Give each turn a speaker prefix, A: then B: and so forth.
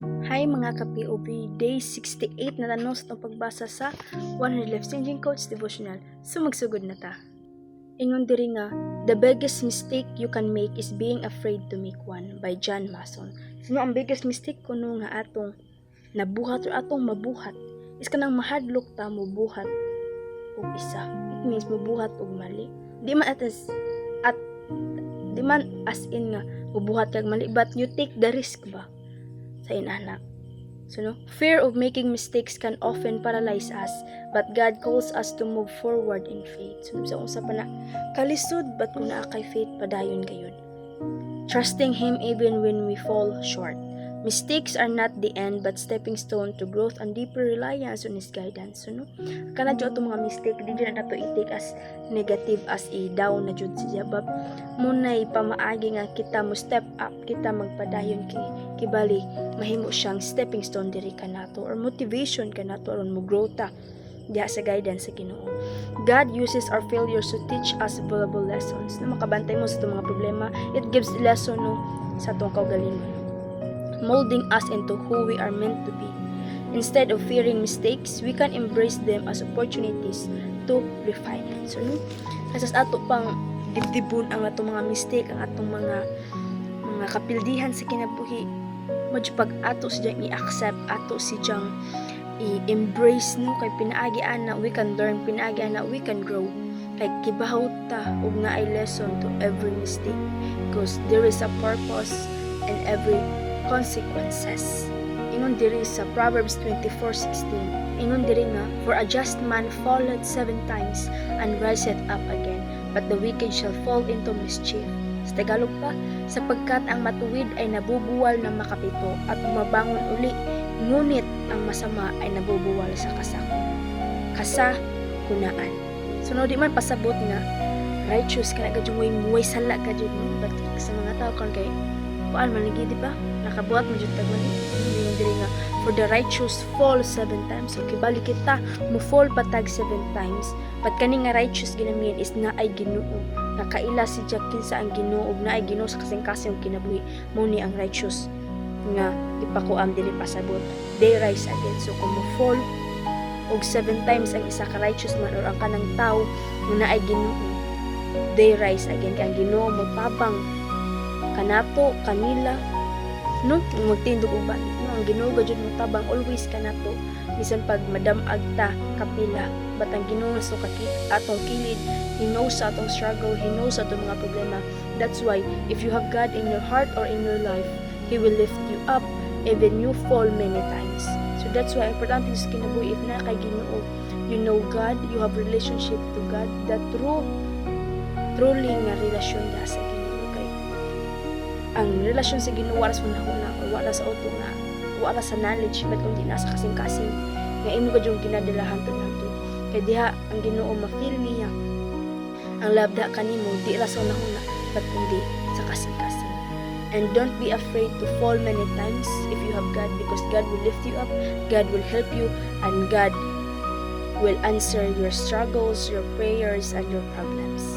A: Hi mga ka-POV, day 68 na tanong sa itong pagbasa sa 100 Life-Changing Quotes Devotional. So magsugod na ta. Ingon diri nga, the biggest mistake you can make is being afraid to make one, by John Mason. Sino ang biggest mistake kuno nga atong nabuhat or atong mabuhat? Is kanang mahadlok ta mo buhat og isa. It means mabuhat og mali. Di man as in nga mabuhat kag mali, but you take the risk ba sa inanak. So no, fear of making mistakes can often paralyze us, but God calls us to move forward in faith. So sa usa pa na kalisod but kung naa kay faith padayon gayud. Trusting Him even when we fall short. Mistakes are not the end but stepping stone to growth and deeper reliance on His guidance. So no, kana jud atong mga mistake di jud nato i-take as negative as down na jud siya, bab munay pamaagi nga kita mo step up, kita magpadayon kibali mahimo siyang stepping stone diri kanato or motivation kanato aron mo grow ta diha sa guidance sa Ginoo. God uses our failures to teach us valuable lessons. Na makabantay mo sa itong mga problema, it gives lesson no sa atong kaugalingon, molding us into who we are meant to be. Instead of fearing mistakes, we can embrace them as opportunities to refine it. So, no? Kasas ato pang dibdibon ang atong mga mistake, ang atong mga kapildihan sa kinabuhi. Medyo pag ato sidyang i-accept, ato sidyang i-embrace, no? Kay pinaagian na we can learn, pinaagian na we can grow. Kay kibahaw ta og na ay lesson to every mistake, because there is a purpose in every consequences. Ingon diri sa Proverbs 24:16. Ingon diri nga, for a just man falleth 7 times and riseth up again, but the wicked shall fall into mischief. Sa Tagalog pa, sapagkat ang matuwid ay nabubuwal ng makapito at bumabangon uli, ngunit ang masama ay nabubuwal sa kasakunaan. So no, di man pasabot nga righteous ka na gadyung way sala ka dyan, but sa mga tao kan kay kuan maligi, di ba? Nakabuhat mo jud tag mali. Diri nga, for the righteous fall 7 times. So kibali kita mo fall patag 7 times. But kani nga righteous ginamiyan is na ay Ginoo. Nakaila si Jakin sa ang Ginoo ug na ay Ginoo sa kasing-kasing kinabuhi. Mao ni ang righteous nga ipakuam dili pasabot. They rise again. So kung mo fall og 7 times ang isa ka righteous man or ang kanang tao na ay Ginoo, they rise again. Kay ang Ginoo mo tabang kanato kanila, no, magtindog uban, no, ang Ginoo gud mo tabang always kanato bisan pag madamag ta kapila, but ang Ginoo so atong kilid, He knows sa atong struggle, He knows sa atong mga problema. That's why if you have God in your heart or in your life, He will lift you up even you fall many times. So that's why important is kinabuhi if na kay Ginoo, you know God, you have relationship to God, that truly nga relasyon da sa ang relasyon sa Ginoo wala sa una o wala sa auto nga wala sa knowledge, but kundi nasa kasing-kasing nga imo gud yung ginadalahan to nato. Kay diha ang Ginoo ma-feel niya ang love da kanimo di ra sa una but kundi sa kasing-kasing. And don't be afraid to fall many times if you have God, because God will lift you up, God will help you, and God will answer your struggles, your prayers, and your problems.